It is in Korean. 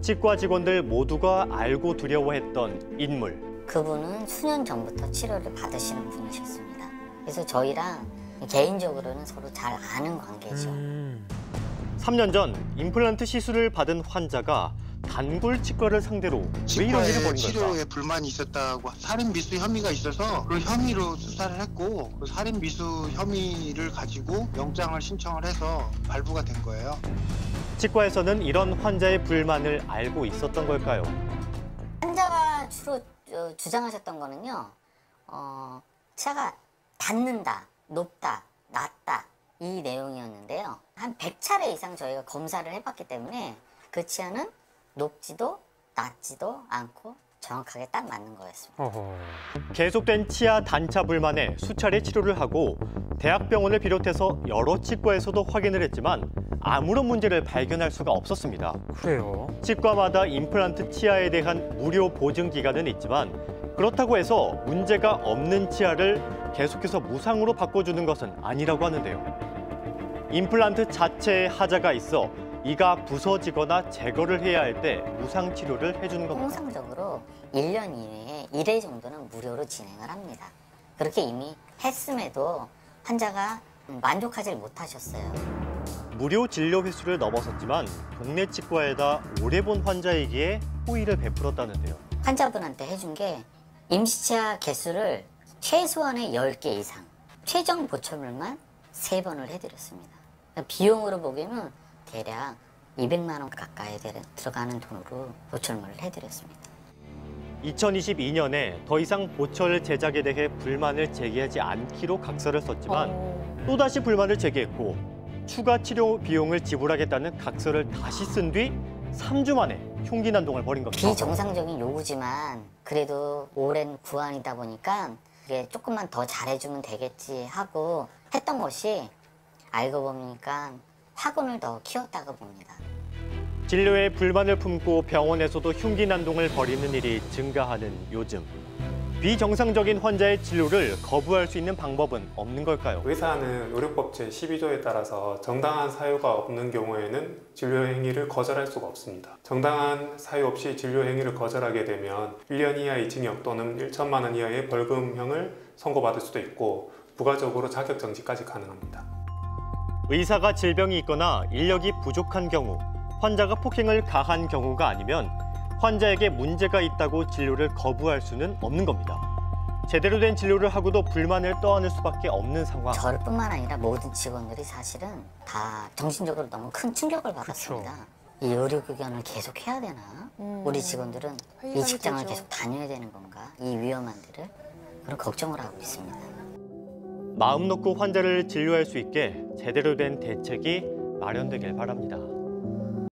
치과 직원들 모두가 알고 두려워했던 인물. 그분은 수년 전부터 치료를 받으시는 분이셨습니다. 그래서 저희랑 개인적으로는 서로 잘 아는 관계죠. 3년 전 임플란트 시술을 받은 환자가 단골 치과를 상대로 왜 이런 일을 벌인 치료에 걸까? 불만이 있었다고 살인 미수 혐의가 있어서 그 혐의로 수사를 했고 그 살인 미수 혐의를 가지고 영장을 신청을 해서 발부가 된 거예요. 치과에서는 이런 환자의 불만을 알고 있었던 걸까요? 환자가 주로 주장하셨던 거는요. 치아가 닿는다, 높다, 낮다 이 내용이었는데요. 한 100차례 이상 저희가 검사를 해봤기 때문에 그 치아는 높지도 낮지도 않고 정확하게 딱 맞는 거였습니다. 계속된 치아 단차 불만에 수차례 치료를 하고 대학병원을 비롯해서 여러 치과에서도 확인을 했지만 아무런 문제를 발견할 수가 없었습니다. 그래요? 치과마다 임플란트 치아에 대한 무료 보증 기간은 있지만 그렇다고 해서 문제가 없는 치아를 계속해서 무상으로 바꿔주는 것은 아니라고 하는데요. 임플란트 자체에 하자가 있어 이가 부서지거나 제거를 해야 할 때 무상 치료를 해주는 겁니다. 통상적으로 1년 이내에 1회 정도는 무료로 진행을 합니다. 그렇게 이미 했음에도 환자가 만족하지 못하셨어요. 무료 진료 횟수를 넘어섰지만 동네 치과에다 오래 본 환자이기에 호의를 베풀었다는데요. 환자분한테 해준 게 임시치아 개수를 최소한의 10개 이상, 최종 보철물만 3번을 해드렸습니다. 비용으로 보기에는 대략 200만 원 가까이 들어가는 돈으로 보철물을 해드렸습니다. 2022년에 더 이상 보철 제작에 대해 불만을 제기하지 않기로 각서를 썼지만 또다시 불만을 제기했고 추가 치료 비용을 지불하겠다는 각서를 다시 쓴 뒤 3주 만에 흉기 난동을 벌인 겁니다. 비정상적인 요구지만 그래도 오랜 구안이다 보니까 이게 조금만 더 잘해주면 되겠지 하고 했던 것이 알고 보니까 학원을 더 키웠다고 봅니다. 진료에 불만을 품고 병원에서도 흉기 난동을 벌이는 일이 증가하는 요즘. 비정상적인 환자의 진료를 거부할 수 있는 방법은 없는 걸까요? 의사는 의료법 제12조에 따라서 정당한 사유가 없는 경우에는 진료 행위를 거절할 수가 없습니다. 정당한 사유 없이 진료 행위를 거절하게 되면 1년 이하의 징역 또는 1천만 원 이하의 벌금형을 선고받을 수도 있고 부가적으로 자격 정지까지 가능합니다. 의사가 질병이 있거나 인력이 부족한 경우, 환자가 폭행을 가한 경우가 아니면 환자에게 문제가 있다고 진료를 거부할 수는 없는 겁니다. 제대로 된 진료를 하고도 불만을 떠안을 수밖에 없는 상황. 저뿐만 아니라 모든 직원들이 사실은 다 정신적으로 너무 큰 충격을 받았습니다. 이 의료기관을 계속 해야 되나? 우리 직원들은 이 직장을 계속 다녀야 되는 건가? 이 위험한 데를? 그런 걱정을 하고 있습니다. 마음 놓고 환자를 진료할 수 있게 제대로 된 대책이 마련되길 바랍니다.